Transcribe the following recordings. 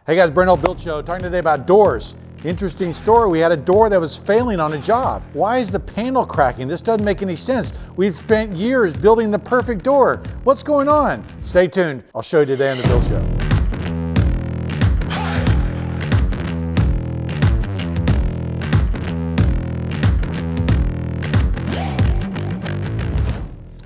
Hey guys, Brent Hull Build Show, talking today about doors. Interesting story, we had a door that was failing on a job. Why is the panel cracking? This doesn't make any sense. We've spent years building the perfect door. What's going on? Stay tuned, I'll show you today on the Build Show.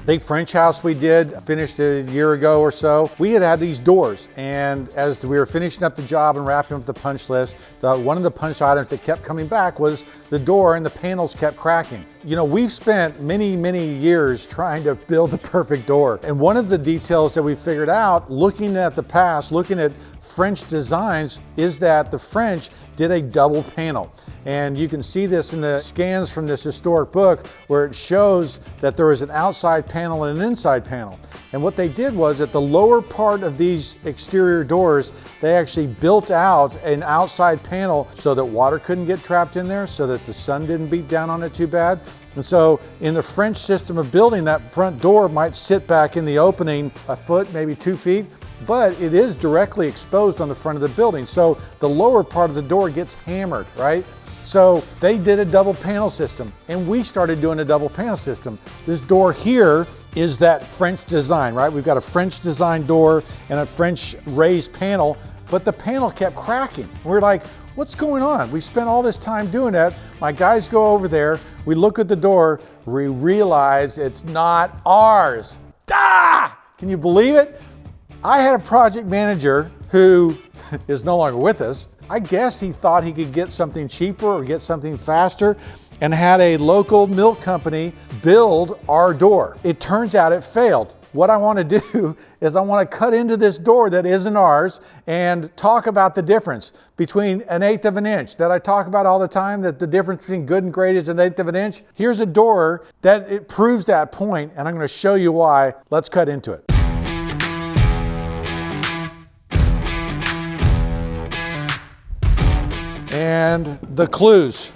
Big French house we did, finished a year ago or so. We had these doors, and as we were finishing up the job and wrapping up the punch list, one of the punch items that kept coming back was the door, and the panels kept cracking. You know, we've spent many years trying to build the perfect door. And one of the details that we figured out, looking at the past, looking at French designs, is that the French did a double panel. And you can see this in the scans from this historic book where it shows that there is an outside panel and an inside panel. And what they did was, at the lower part of these exterior doors, they actually built out an outside panel so that water couldn't get trapped in there, so that the sun didn't beat down on it too bad. And so in the French system of building, that front door might sit back in the opening a foot, maybe 2 feet, but it is directly exposed on the front of the building. So the lower part of the door gets hammered, right? So they did a double panel system, and we started doing a double panel system. This door here is that French design, right? We've got a French design door and a French raised panel, but the panel kept cracking. We're like, what's going on? We spent all this time doing that. My guys go over there, we look at the door, we realize it's not ours. Ah! Can you believe it? I had a project manager who is no longer with us. I guess he thought he could get something cheaper or get something faster, and had a local milk company build our door. It turns out it failed. What I want to do is I want to cut into this door that isn't ours and talk about the difference between 1/8 of an inch that I talk about all the time, that the difference between good and great is 1/8 of an inch. Here's a door that it proves that point, and I'm going to show you why. Let's cut into it. And the clues.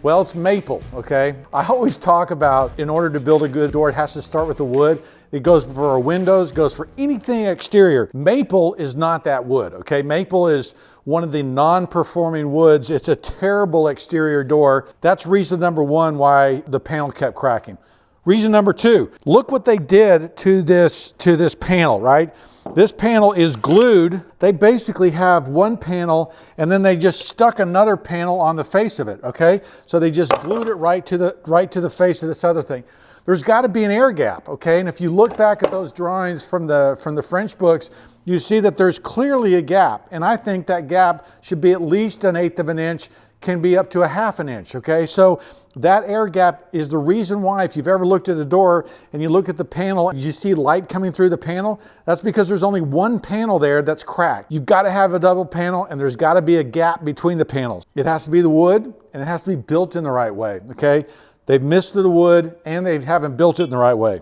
Well, it's maple, okay? I always talk about, in order to build a good door, it has to start with the wood. It goes for windows, goes for anything exterior. Maple is not that wood, okay? Maple is one of the non-performing woods. It's a terrible exterior door. That's reason number one why the panel kept cracking. Reason number two, look what they did to this panel, right? This panel is glued. They basically have one panel, and then they just stuck another panel on the face of it, okay? So they just glued it right to the face of this other thing. There's got to be an air gap, okay? And if you look back at those drawings from the French books, you see that there's clearly a gap, and I think that gap should be at least 1/8 of an inch, can be up to 1/2 an inch, okay? So that air gap is the reason why, if you've ever looked at a door and you look at the panel, you see light coming through the panel, that's because there's only one panel there that's cracked. You've got to have a double panel, and there's got to be a gap between the panels. It has to be the wood, and it has to be built in the right way, okay? They've missed the wood, and they haven't built it in the right way.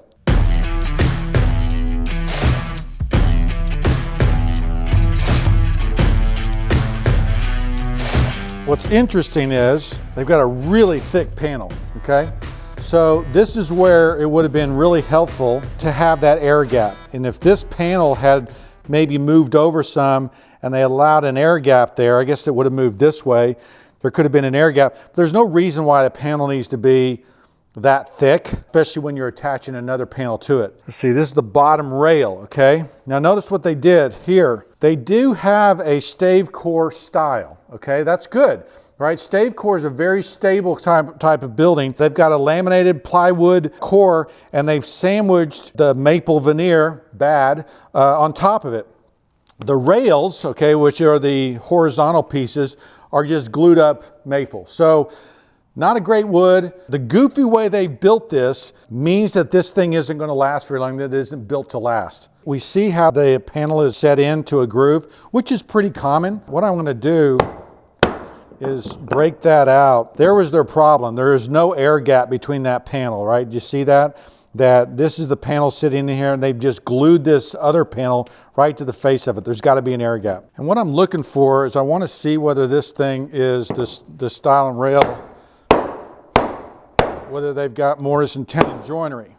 What's interesting is they've got a really thick panel, okay? So this is where it would have been really helpful to have that air gap. And if this panel had maybe moved over some and they allowed an air gap there, I guess it would have moved this way. There could have been an air gap. There's no reason why the panel needs to be that thick, especially when you're attaching another panel to it. Let's see, this is the bottom rail, okay? Now notice what they did here. They do have a stave core style, okay? That's good, right? Stave core is a very stable type of building. They've got a laminated plywood core, and they've sandwiched the maple veneer, on top of it. The rails, okay, which are the horizontal pieces, are just glued up maple. So not a great wood. The goofy way they built this means that this thing isn't going to last very long, that it isn't built to last. We see how the panel is set into a groove, which is pretty common. What I'm going to do is break that out. There was their problem. There is no air gap between that panel, right? Do you see that? That this is the panel sitting in here, and they've just glued this other panel right to the face of it. There's got to be an air gap. And what I'm looking for is I want to see whether this thing is this style and rail, whether they've got mortise and tenon joinery.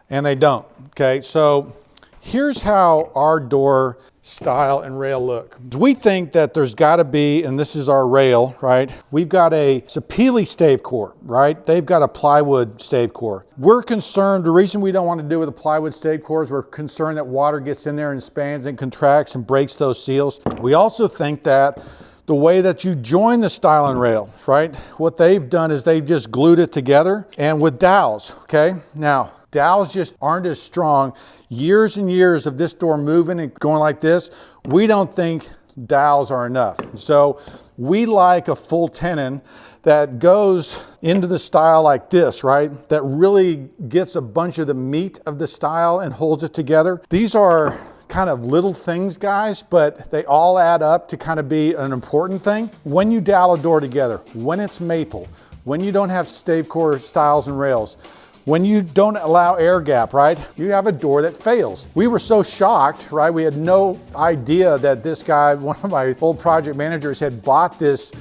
And they don't, okay? So here's how our door style and rail look. We think that there's got to be, and this is our rail, right? We've got a Sapele stave core, right? They've got a plywood stave core. We're concerned, the reason we don't want to do with a plywood stave core is we're concerned that water gets in there and expands and contracts and breaks those seals. We also think that the way that you join the stile and rail, right? What they've done is they've just glued it together, and with dowels, okay? Now, dowels just aren't as strong. Years and years of this door moving and going like this, we don't think dowels are enough. So we like a full tenon that goes into the stile like this, right? That really gets a bunch of the meat of the stile and holds it together. These are kind of little things, guys, but they all add up to kind of be an important thing. When you dowel a door together, when it's maple, when you don't have stave core stiles and rails, when you don't allow air gap, right? You have a door that fails. We were so shocked, right? We had no idea that this guy, one of my old project managers, had bought this,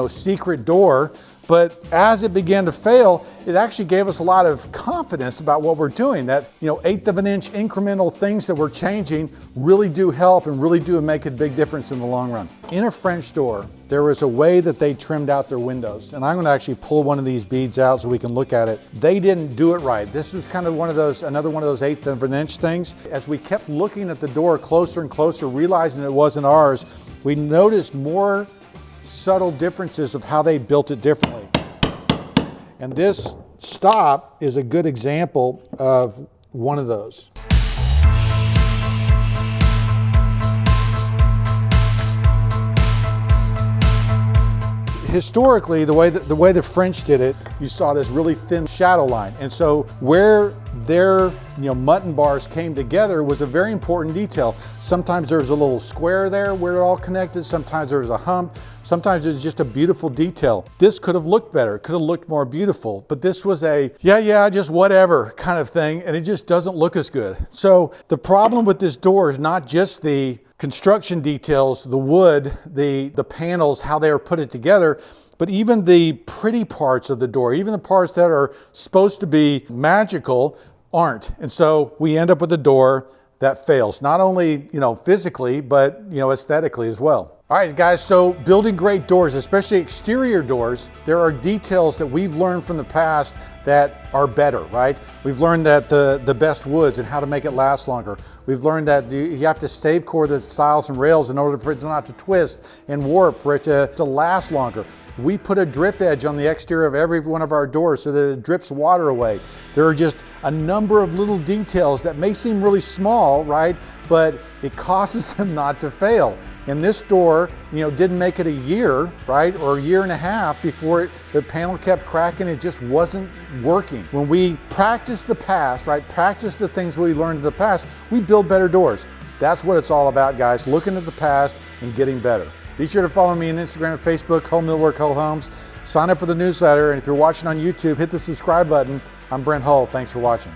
secret door. But as it began to fail, it actually gave us a lot of confidence about what we're doing, that, 1/8 of an inch incremental things that we're changing really do help and really do make a big difference in the long run. In a French door, there was a way that they trimmed out their windows. And I'm gonna actually pull one of these beads out so we can look at it. They didn't do it right. This was kind of another one of those 1/8 of an inch things. As we kept looking at the door closer and closer, realizing it wasn't ours, we noticed more subtle differences of how they built it differently. And this stop is a good example of one of those. Historically, the way the French did it, you saw this really thin shadow line. And so where their MUNTIN bars came together was a very important detail. Sometimes there's a little square there where it all connected. Sometimes there's a hump. Sometimes it's just a beautiful detail. This could have looked better, could have looked more beautiful, but this was a, just whatever kind of thing, and it just doesn't look as good. So the problem with this door is not just the construction details, the wood, the panels, how they are put together, but even the pretty parts of the door, even the parts that are supposed to be magical aren't. And so we end up with a door that fails, not only, physically, but, aesthetically as well. All right, guys, so building great doors, especially exterior doors, there are details that we've learned from the past that are better, right? We've learned that the best woods and how to make it last longer. We've learned that you have to stave core the stiles and rails in order for it not to twist and warp, for it to last longer. We put a drip edge on the exterior of every one of our doors so that it drips water away. There are just a number of little details that may seem really small, right? But it causes them not to fail. And this door, didn't make it a year, right? Or a year and a half before the panel kept cracking. It just wasn't working. When we practice the past, right? Practice the things we learned in the past, we build better doors. That's what it's all about, guys. Looking at the past and getting better. Be sure to follow me on Instagram and Facebook, Home Millwork Hull Homes. Sign up for the newsletter, and if you're watching on YouTube, hit the subscribe button. I'm Brent Hull. Thanks for watching.